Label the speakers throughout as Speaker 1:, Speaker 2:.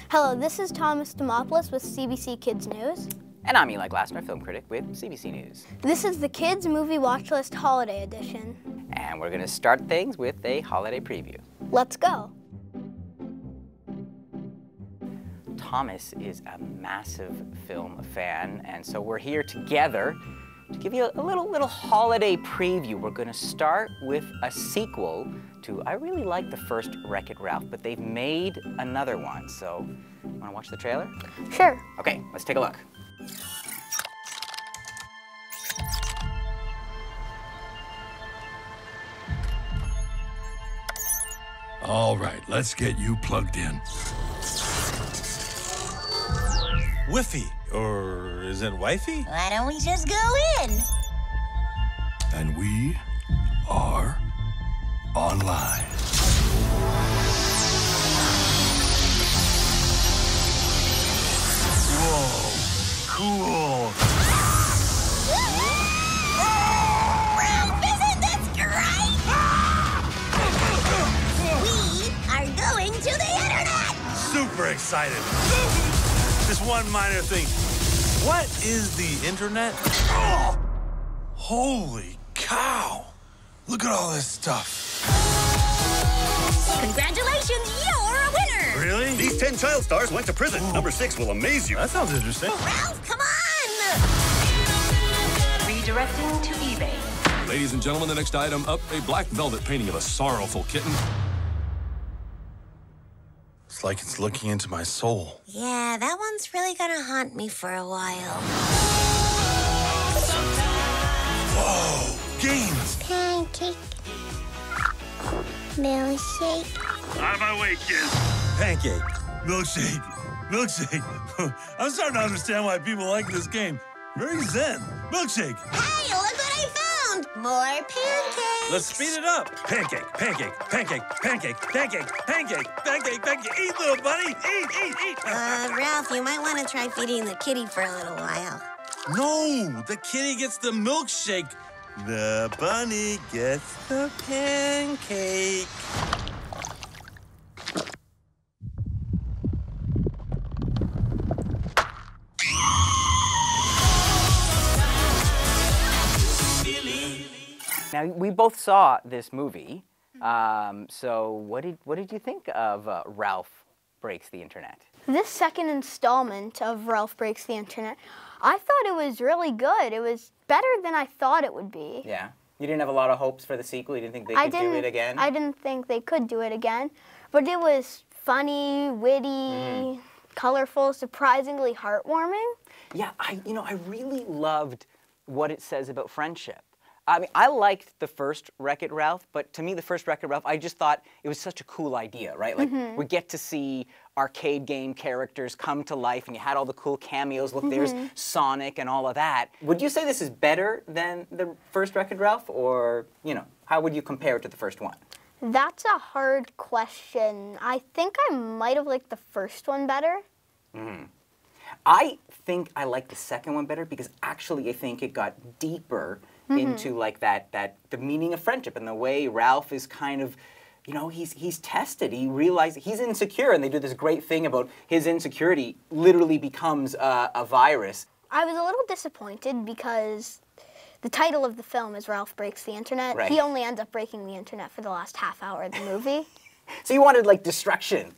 Speaker 1: Hello, this is Thomas Demopoulos with CBC Kids News.
Speaker 2: And I'm Eli Glassner, film critic with CBC News.
Speaker 1: This is the Kids Movie Watchlist Holiday Edition.
Speaker 2: And we're going to start things with a holiday preview.
Speaker 1: Let's go.
Speaker 2: Thomas is a massive film fan, and so we're here together to give you a little holiday preview. We're going to start with a sequel to, I really like the first Wreck-It Ralph, but they've made another one. So, want to watch the trailer?
Speaker 1: Sure.
Speaker 2: Okay, let's take a look.
Speaker 3: All right, let's get you plugged in.
Speaker 4: Whiffy, or is it wifey?
Speaker 5: Why don't we just go in?
Speaker 3: And we are online. Whoa, cool.
Speaker 5: Ralph, isn't this great? We are going to the internet!
Speaker 4: Super excited. Just one minor thing. What is the internet? Oh, holy cow. Look at all this stuff.
Speaker 5: Congratulations, you're a winner!
Speaker 4: Really?
Speaker 6: These 10 child stars went to prison. Number 6 will amaze you.
Speaker 4: That sounds interesting.
Speaker 5: Ralph, come on!
Speaker 7: Redirecting to eBay.
Speaker 3: Ladies and gentlemen, the next item up, a black velvet painting of a sorrowful kitten.
Speaker 4: It's like it's looking into my soul.
Speaker 5: Yeah, that one's really gonna haunt me for a while.
Speaker 4: Whoa, games.
Speaker 5: Pancake. Milkshake.
Speaker 6: Out of my way, kids.
Speaker 4: Pancake. Milkshake. Milkshake. I'm starting to understand why people like this game. Very zen. Milkshake.
Speaker 5: Hey, look what I found! More pancakes!
Speaker 4: Let's speed it up. Pancake, pancake, pancake, pancake, pancake, pancake, pancake, pancake. Eat, little bunny. Eat.
Speaker 5: Ralph, you might want to try feeding the kitty for a little while.
Speaker 4: No, the kitty gets the milkshake. The bunny gets the pancake.
Speaker 2: Now, we both saw this movie, so what did you think of Ralph Breaks the Internet?
Speaker 1: This second installment of Ralph Breaks the Internet, I thought it was really good. It was better than I thought it would be.
Speaker 2: Yeah? You didn't have a lot of hopes for the sequel? You didn't think they could do it again?
Speaker 1: I didn't think they could do it again, but it was funny, witty, colorful, surprisingly heartwarming.
Speaker 2: Yeah, I really loved what it says about friendship. I mean, I liked the first Wreck-It Ralph, but to me, the first Wreck-It Ralph, I just thought it was such a cool idea, right? Like, we get to see arcade game characters come to life, and you had all the cool cameos. Look, there's Sonic and all of that. Would you say this is better than the first Wreck-It Ralph, or, how would you compare it to the first one?
Speaker 1: That's a hard question. I think I might have liked the first one better.
Speaker 2: I think I like the second one better because actually I think it got deeper into like the meaning of friendship and the way Ralph is kind of, he's tested. He realizes he's insecure, and they do this great thing about his insecurity literally becomes a virus.
Speaker 1: I was a little disappointed because the title of the film is Ralph Breaks the Internet.
Speaker 2: Right.
Speaker 1: He only ends up breaking the internet for the last half hour of the movie.
Speaker 2: So you wanted like destruction.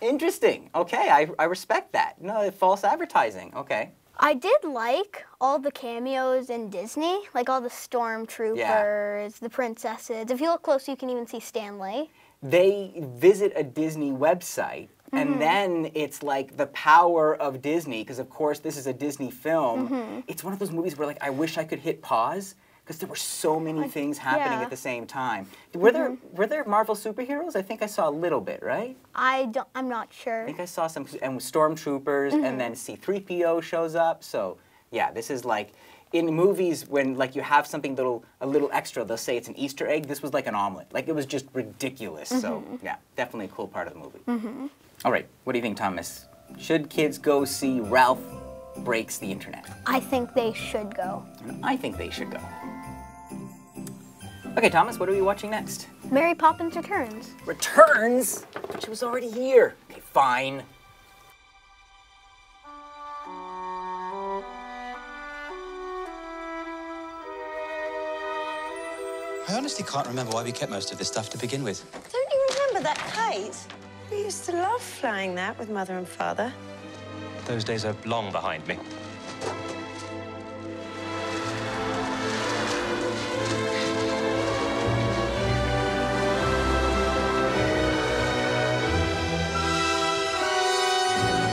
Speaker 2: Interesting. Okay, I respect that. No, false advertising. Okay.
Speaker 1: I did like all the cameos in Disney, like all the stormtroopers, the princesses. If you look close, you can even see Stanley.
Speaker 2: They visit a Disney website, and then it's like the power of Disney, because of course this is a Disney film. It's one of those movies where like I wish I could hit pause, because there were so many things happening at the same time. Were there Marvel superheroes? I think I saw a little bit, right?
Speaker 1: I'm not sure.
Speaker 2: I think I saw some, and with stormtroopers, and then C-3PO shows up. So yeah, this is like in movies when like you have something a little extra. They'll say it's an Easter egg. This was like an omelet. Like it was just ridiculous. So yeah, definitely a cool part of the movie. All right, what do you think, Thomas? Should kids go see Ralph Breaks the Internet?
Speaker 1: I think they should go.
Speaker 2: And I think they should go. Okay, Thomas, what are we watching next?
Speaker 1: Mary Poppins Returns.
Speaker 2: Returns? She was already here. Okay, fine.
Speaker 8: I honestly can't remember why we kept most of this stuff to begin with.
Speaker 5: Don't you remember that kite? We used to love flying that with Mother and Father.
Speaker 8: Those days are long behind me.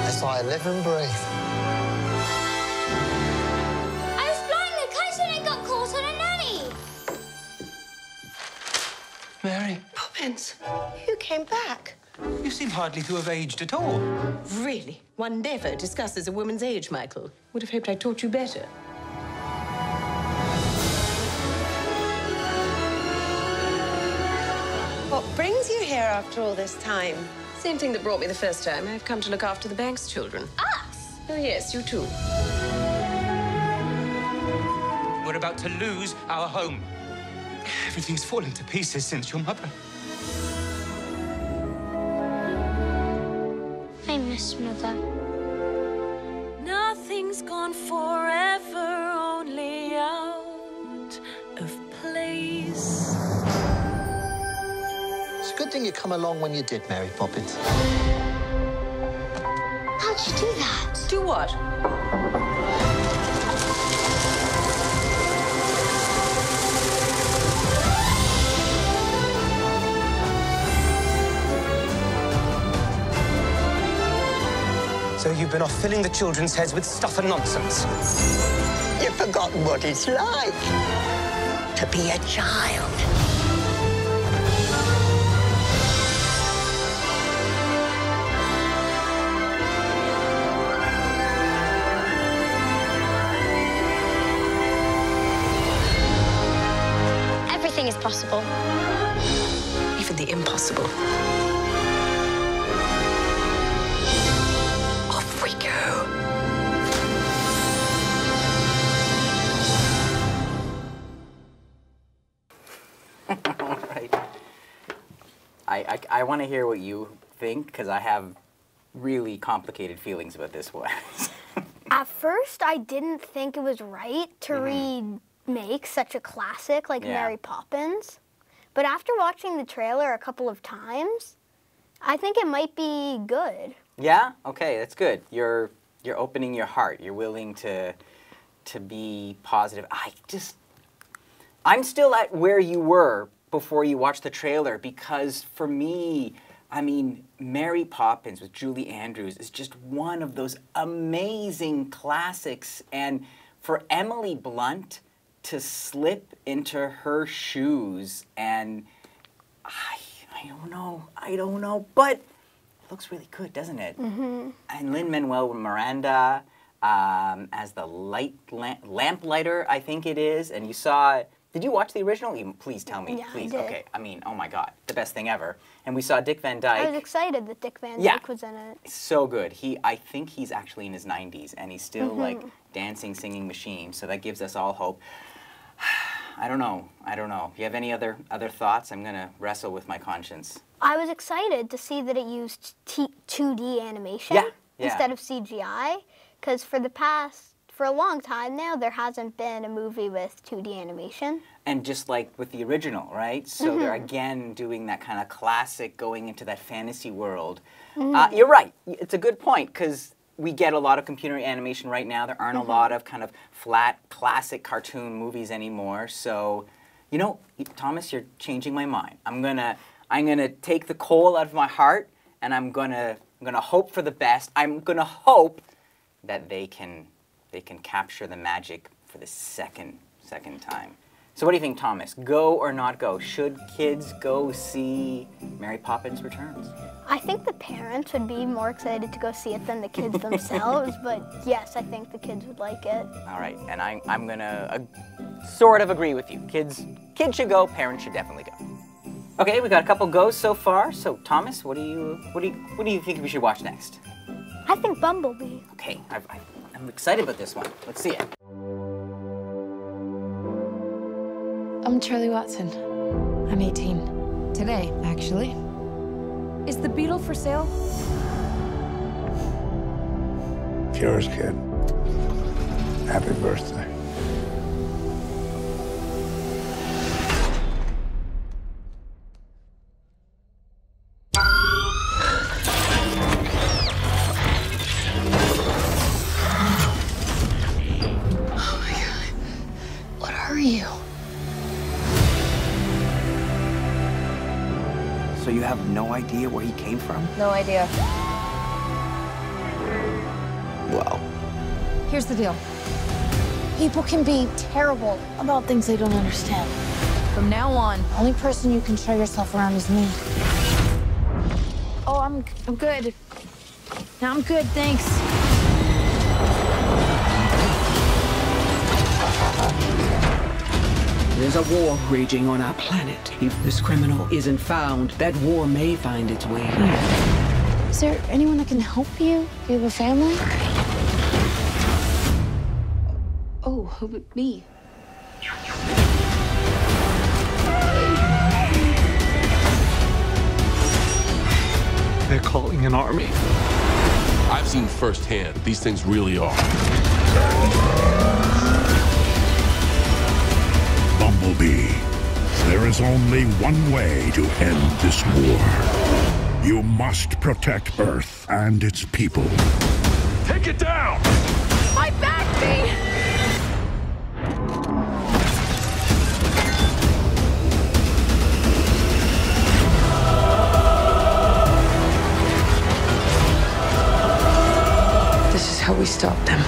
Speaker 9: As I live and breathe.
Speaker 10: I was flying the kite and it got caught on a nanny.
Speaker 8: Mary,
Speaker 5: Poppins, you came back.
Speaker 8: you seem hardly to have aged at all.
Speaker 11: Really? One never discusses a woman's age, Michael. Would have hoped I taught you better.
Speaker 5: What brings you here after all this time?
Speaker 11: Same thing that brought me the first time. I've come to look after the bank's children.
Speaker 10: Us?
Speaker 11: Oh, yes, you too.
Speaker 8: We're about to lose our home. Everything's fallen to pieces since your mother.
Speaker 10: I miss Mother.
Speaker 12: Nothing's gone forever, only out of place.
Speaker 9: It's a good thing you come along when you did, Mary Poppins.
Speaker 10: How'd you do that?
Speaker 11: Do what?
Speaker 8: So you've been off filling the children's heads with stuff and nonsense.
Speaker 13: You've forgotten what it's like to be a child.
Speaker 10: Everything is possible.
Speaker 11: Even the impossible. Off we go.
Speaker 2: All right. I want to hear what you think, because I have really complicated feelings about this one.
Speaker 1: At first, I didn't think it was right to remake such a classic like Mary Poppins. But after watching the trailer a couple of times, I think it might be good.
Speaker 2: Yeah? Okay, that's good. You're opening your heart. You're willing to be positive. I'm still at where you were before you watched the trailer, because for me, I mean, Mary Poppins with Julie Andrews is just one of those amazing classics. And for Emily Blunt to slip into her shoes, and I don't know, but it looks really good, doesn't it? Mm-hmm. And Lin-Manuel Miranda as the lamplighter, I think it is. And you saw, did you watch the original? Please tell me, please.
Speaker 1: I did.
Speaker 2: Okay, I mean, oh my God, the best thing ever. And we saw Dick Van Dyke.
Speaker 1: I was excited that Dick Van Dyke was in it.
Speaker 2: So good. I think he's actually in his 90s, and he's still like dancing, singing machine. So that gives us all hope. I don't know. If you have any other thoughts, I'm gonna wrestle with my conscience.
Speaker 1: I was excited to see that it used 2D animation instead of CGI, because for a long time now, there hasn't been a movie with 2D animation.
Speaker 2: And just like with the original, right? So they're again doing that kind of classic, going into that fantasy world. You're right. It's a good point, because we get a lot of computer animation right now. There aren't a lot of kind of flat, classic cartoon movies anymore. So, you know, Thomas, you're changing my mind. I'm gonna take the coal out of my heart, and I'm gonna hope for the best. I'm gonna hope that they can capture the magic for the second time. So what do you think, Thomas? Go or not go? Should kids go see Mary Poppins Returns?
Speaker 1: I think the parents would be more excited to go see it than the kids themselves, but yes, I think the kids would like it.
Speaker 2: All right, and I'm gonna sort of agree with you. Kids should go, parents should definitely go. Okay, we got a couple goes so far. So Thomas, what do you think we should watch next?
Speaker 1: I think Bumblebee.
Speaker 2: Okay, I'm excited about this one. Let's see it.
Speaker 14: I'm Charlie Watson. I'm 18. Today, actually. Is the Beetle for sale?
Speaker 15: It's yours, kid. Happy birthday.
Speaker 2: have no idea where he came from?
Speaker 14: No idea.
Speaker 2: Well.
Speaker 14: Here's the deal. People can be terrible about things they don't understand. From now on, the only person you can show yourself around is me. Oh, I'm good. No, I'm good, thanks.
Speaker 16: There's a war raging on our planet. If this criminal isn't found, that war may find its way here.
Speaker 14: Is there anyone that can help you? Do you have a family? Oh, me.
Speaker 17: They're calling an army.
Speaker 3: I've seen firsthand what these things really are.
Speaker 15: Bumblebee, there is only one way to end this war. You must protect Earth and its people.
Speaker 3: Take it down!
Speaker 14: My back, me! This is how we stop them.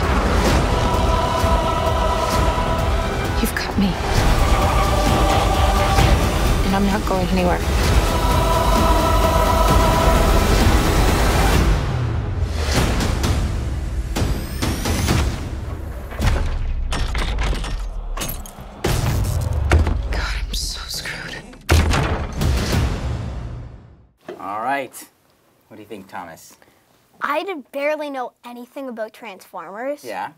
Speaker 14: You've got me. And I'm not going anywhere. God, I'm so screwed.
Speaker 2: All right. What do you think, Thomas?
Speaker 1: I barely know anything about Transformers.
Speaker 2: Yeah.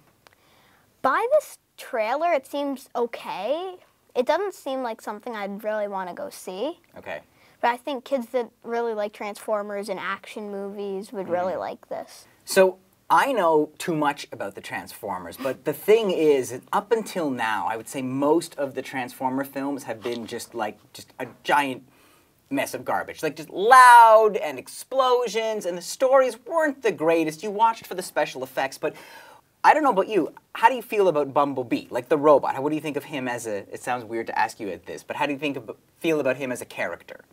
Speaker 1: By this trailer, it seems okay. It doesn't seem like something I'd really want to go see.
Speaker 2: Okay.
Speaker 1: But I think kids that really like Transformers and action movies would really like this.
Speaker 2: So I know too much about the Transformers, but the thing is, up until now, I would say most of the Transformer films have been just a giant mess of garbage. Like just loud and explosions, and the stories weren't the greatest. You watched for the special effects, but I don't know about you. How do you feel about Bumblebee, like the robot? What do you think of him as a, it sounds weird to ask you at this, but how do you feel about him as a character?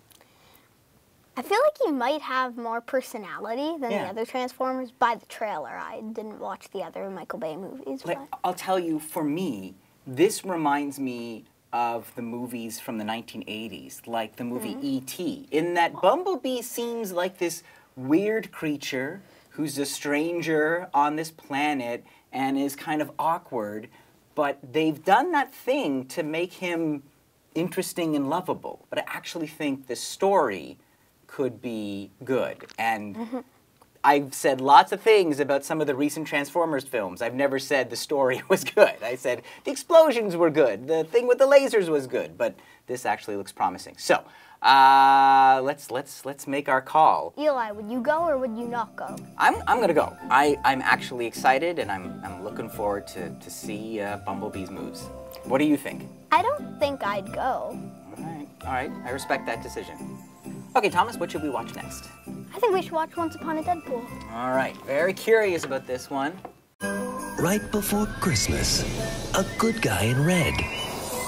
Speaker 1: I feel like he might have more personality than the other Transformers by the trailer. I didn't watch the other Michael Bay movies.
Speaker 2: Like, I'll tell you, for me, this reminds me of the movies from the 1980s, like the movie E.T., in that Bumblebee seems like this weird creature who's a stranger on this planet and is kind of awkward, but they've done that thing to make him interesting and lovable. But I actually think the story could be good. And I've said lots of things about some of the recent Transformers films. I've never said the story was good. I said the explosions were good, the thing with the lasers was good, but this actually looks promising. So, let's make our call.
Speaker 1: Eli, would you go or would you not go?
Speaker 2: I'm gonna go. I'm actually excited, and I'm looking forward to see Bumblebee's moves. What do you think?
Speaker 1: I don't think I'd go.
Speaker 2: All right, I respect that decision. Okay, Thomas, what should we watch next?
Speaker 1: I think we should watch Once Upon a Deadpool.
Speaker 2: All right, very curious about this one.
Speaker 18: Right before Christmas, a good guy in red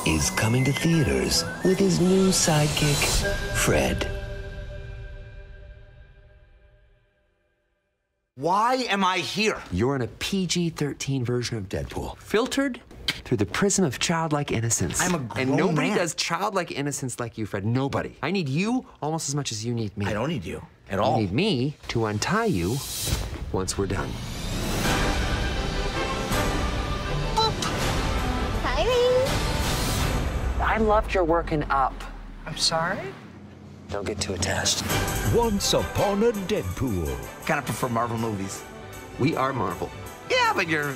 Speaker 18: is coming to theaters with his new sidekick, Fred.
Speaker 19: Why am I here?
Speaker 20: You're in a PG-13 version of Deadpool, filtered through the prism of childlike innocence.
Speaker 19: I'm a grown
Speaker 20: And nobody
Speaker 19: man.
Speaker 20: does childlike innocence like you, Fred. Nobody. I need you almost as much as you need me.
Speaker 19: I don't need you at all.
Speaker 20: You need me to untie you once we're done. I loved your working up.
Speaker 19: I'm sorry?
Speaker 20: Don't get too attached.
Speaker 19: Once Upon a Deadpool. Kind of prefer Marvel movies.
Speaker 20: We are Marvel.
Speaker 19: Yeah, but you're,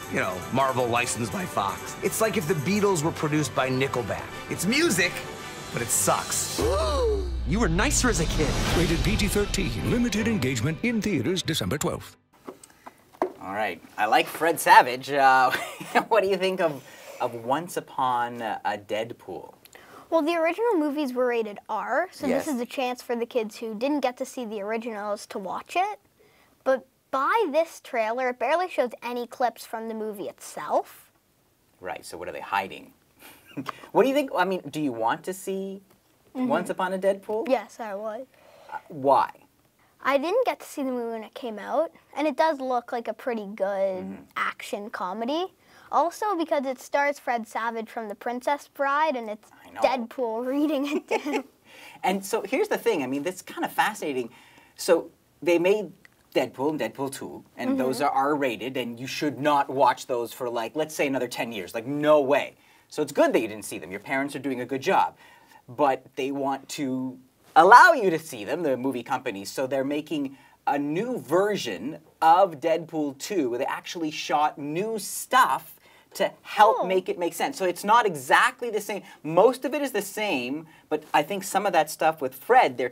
Speaker 19: Marvel licensed by Fox. It's like if the Beatles were produced by Nickelback. It's music, but it sucks.
Speaker 20: You were nicer as a kid.
Speaker 17: Rated PG-13. Limited engagement in theaters December 12th.
Speaker 2: All right, I like Fred Savage. What do you think of Once Upon a Deadpool?
Speaker 1: Well, the original movies were rated R, so
Speaker 2: Yes.
Speaker 1: this is a chance for the kids who didn't get to see the originals to watch it. But by this trailer, it barely shows any clips from the movie itself.
Speaker 2: Right, so what are they hiding? What do you think? I mean, do you want to see Once Upon a Deadpool?
Speaker 1: Yes, I would.
Speaker 2: Why?
Speaker 1: I didn't get to see the movie when it came out, and it does look like a pretty good action comedy. Also because it stars Fred Savage from The Princess Bride, and it's Deadpool reading it to him.
Speaker 2: And so here's the thing, I mean, that's kind of fascinating. So they made Deadpool and Deadpool 2, and those are R-rated, and you should not watch those for, like, let's say another 10 years. Like, no way. So it's good that you didn't see them. Your parents are doing a good job. But they want to allow you to see them, the movie companies, so they're making a new version of Deadpool 2 where they actually shot new stuff to help make it make sense. So it's not exactly the same. Most of it is the same, but I think some of that stuff with Fred, they're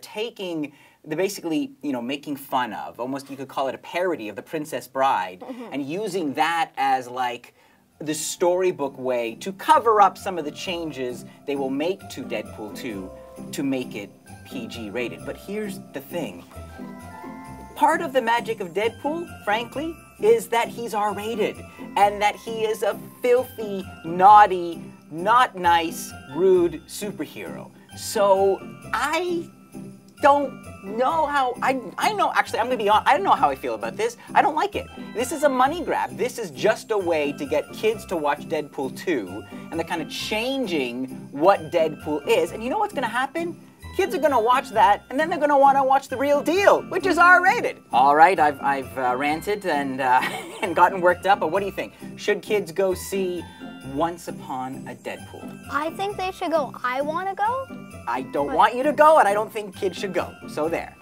Speaker 2: basically, you know, making fun of, almost you could call it a parody of The Princess Bride, and using that as like the storybook way to cover up some of the changes they will make to Deadpool 2 to make it PG rated. But here's the thing. Part of the magic of Deadpool, frankly, is that he's R-rated, and that he is a filthy, naughty, not nice, rude superhero. So I don't know how, I know, actually, I'm gonna be honest, I don't know how I feel about this. I don't like it. This is a money grab. This is just a way to get kids to watch Deadpool 2, and they're kind of changing what Deadpool is. And you know what's gonna happen? Kids are gonna watch that, and then they're gonna wanna watch the real deal, which is R-rated. All right, I've ranted and, and gotten worked up, but what do you think? Should kids go see Once Upon a Deadpool?
Speaker 1: I think they should go. I want to go.
Speaker 2: I don't want you to go, and I don't think kids should go. So there.